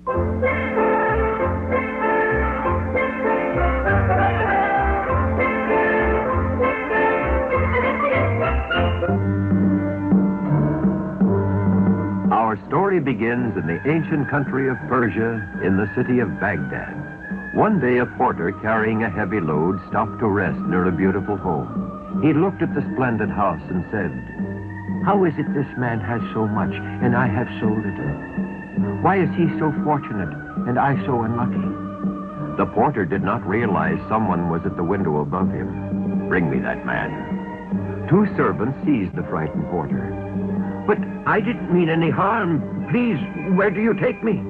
Our story begins in the ancient country of Persia, in the city of Baghdad. One day, a porter carrying a heavy load stopped to rest near a beautiful home. He looked at the splendid house and said, "How is it this man has so much and I have so little? Why is he so fortunate and I so unlucky?" The porter did not realize someone was at the window above him. "Bring me that man." Two servants seized the frightened porter. "But I didn't mean any harm. Please, where do you take me?"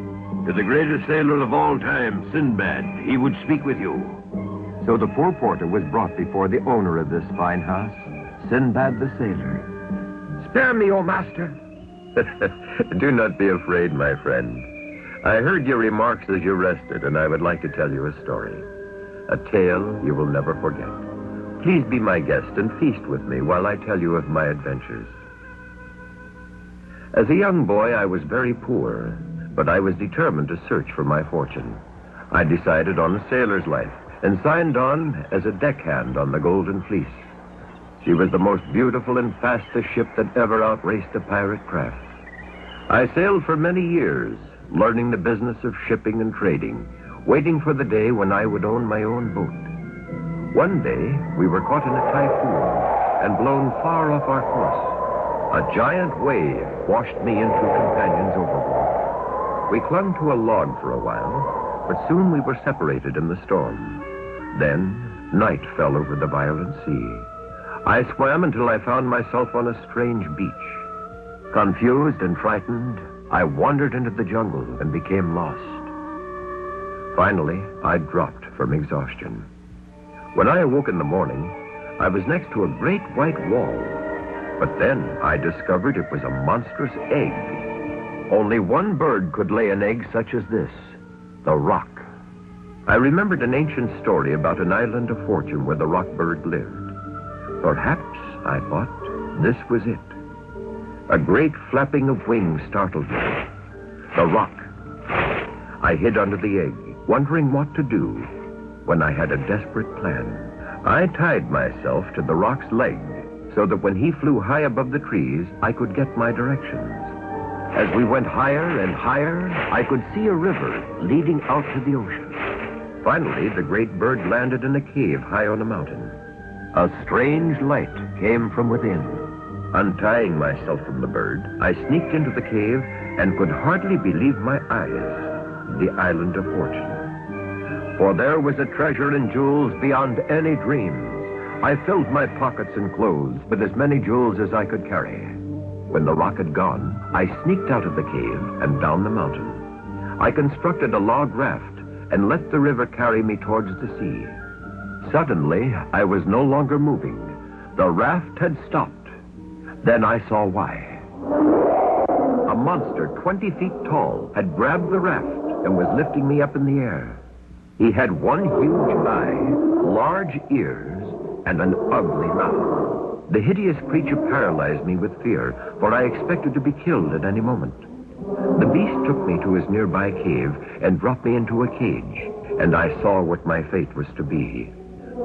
"To the greatest sailor of all time, Sinbad. He would speak with you." So the poor porter was brought before the owner of this fine house, Sinbad the sailor. "Spare me, O master." Do not be afraid, my friend. I heard your remarks as you rested, and I would like to tell you a story. A tale you will never forget. Please be my guest and feast with me while I tell you of my adventures. As a young boy, I was very poor, but I was determined to search for my fortune. I decided on a sailor's life and signed on as a deckhand on the Golden Fleece. She was the most beautiful and fastest ship that ever outraced a pirate craft. I sailed for many years, learning the business of shipping and trading, waiting for the day when I would own my own boat. One day, we were caught in a typhoon and blown far off our course. A giant wave washed me and two companions overboard. We clung to a log for a while, but soon we were separated in the storm. Then, night fell over the violent sea. I swam until I found myself on a strange beach. Confused and frightened, I wandered into the jungle and became lost. Finally, I dropped from exhaustion. When I awoke in the morning, I was next to a great white wall. But then I discovered it was a monstrous egg. Only one bird could lay an egg such as this, the roc. I remembered an ancient story about an island of fortune where the roc bird lived. Perhaps, I thought, this was it. A great flapping of wings startled me. The roc. I hid under the egg, wondering what to do, when I had a desperate plan. I tied myself to the roc's leg, so that when he flew high above the trees, I could get my directions. As we went higher and higher, I could see a river leading out to the ocean. Finally, the great bird landed in a cave high on a mountain. A strange light came from within. Untying myself from the bird, I sneaked into the cave and could hardly believe my eyes. The island of fortune. For there was a treasure in jewels beyond any dreams. I filled my pockets and clothes with as many jewels as I could carry. When the roc had gone, I sneaked out of the cave and down the mountain. I constructed a log raft and let the river carry me towards the sea. Suddenly, I was no longer moving. The raft had stopped. Then I saw why. A monster 20 feet tall had grabbed the raft and was lifting me up in the air. He had one huge eye, large ears, and an ugly mouth. The hideous creature paralyzed me with fear, for I expected to be killed at any moment. The beast took me to his nearby cave and dropped me into a cage, and I saw what my fate was to be.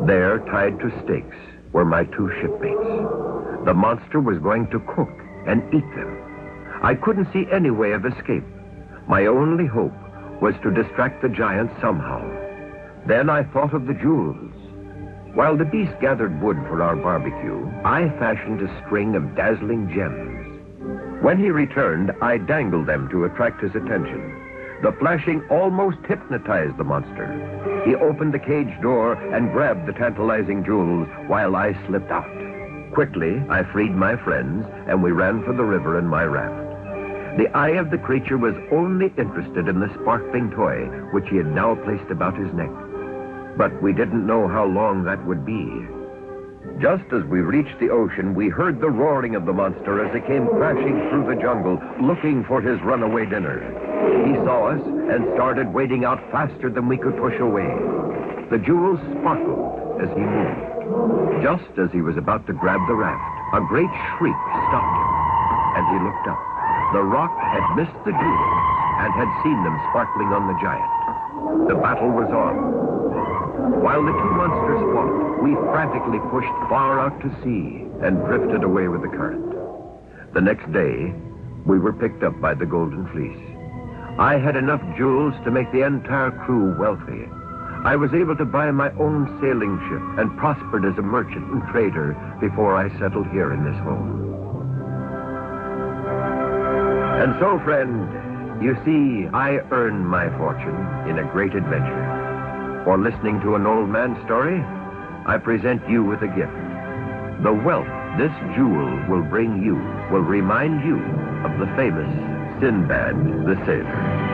There, tied to stakes, were my two shipmates. The monster was going to cook and eat them. I couldn't see any way of escape. My only hope was to distract the giant somehow. Then I thought of the jewels. While the beast gathered wood for our barbecue, I fashioned a string of dazzling gems. When he returned, I dangled them to attract his attention. The flashing almost hypnotized the monster. He opened the cage door and grabbed the tantalizing jewels while I slipped out. Quickly, I freed my friends, and we ran for the river in my raft. The eye of the creature was only interested in the sparkling toy, which he had now placed about his neck. But we didn't know how long that would be. Just as we reached the ocean, we heard the roaring of the monster as he came crashing through the jungle, looking for his runaway dinner. He saw us and started wading out faster than we could push away. The jewels sparkled as he moved. Just as he was about to grab the raft, a great shriek stopped him, and he looked up. The roc had missed the jewels and had seen them sparkling on the giant. The battle was on. While the two monsters fought, we frantically pushed far out to sea and drifted away with the current. The next day, we were picked up by the Golden Fleece. I had enough jewels to make the entire crew wealthy. I was able to buy my own sailing ship and prospered as a merchant and trader before I settled here in this home. And so, friend, you see, I earned my fortune in a great adventure. For listening to an old man's story, I present you with a gift. The wealth this jewel will bring you will remind you of the famous Sinbad the Sailor.